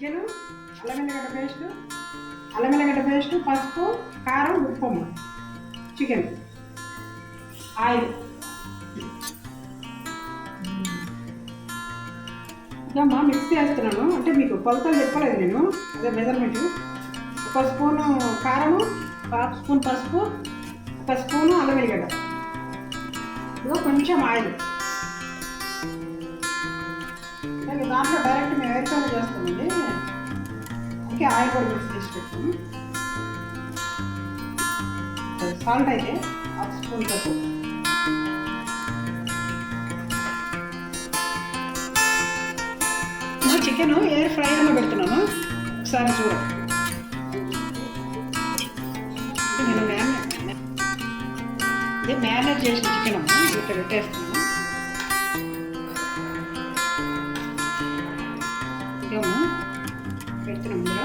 Chicken, అల్లం వెల్లిగడ్డ paste, పసుపు, కారం, ఉప్పమ్మ, చికెన్, ఆయిల్. ఇదమ్మా మిక్స్ చేస్తున్నాను, అంటే మీకు కొలతలు చెప్పలేదు నేను, అదే మెజర్మెంట్. ఒక స్పూను కారము, హాఫ్ స్పూన్ పసుపు, ఒక స్పూను అల్లం వెల్లిగడ్డ, ఇదిగో కొంచెం ఆయిల్. దాంట్లో డైరెక్ట్ మేము ఎయిర్ఫ్రైలో చేస్తామండి, అందుకే ఆయిల్ కూడా మిక్స్ చేసి పెట్టాము. సాల్ట్ అయితే హాఫ్ స్పూన్ తక్కువ. చికెన్ ఎయిర్ ఫ్రైలో పెడుతున్నాను, ఒకసారి చూడండి. ఇది మ్యారినేట్ చేసిన చికెన్ అమ్మా, ఇక్కడ పెట్టేస్తున్నాను. ఇదేమో పెడుతున్నాం ఇందులో.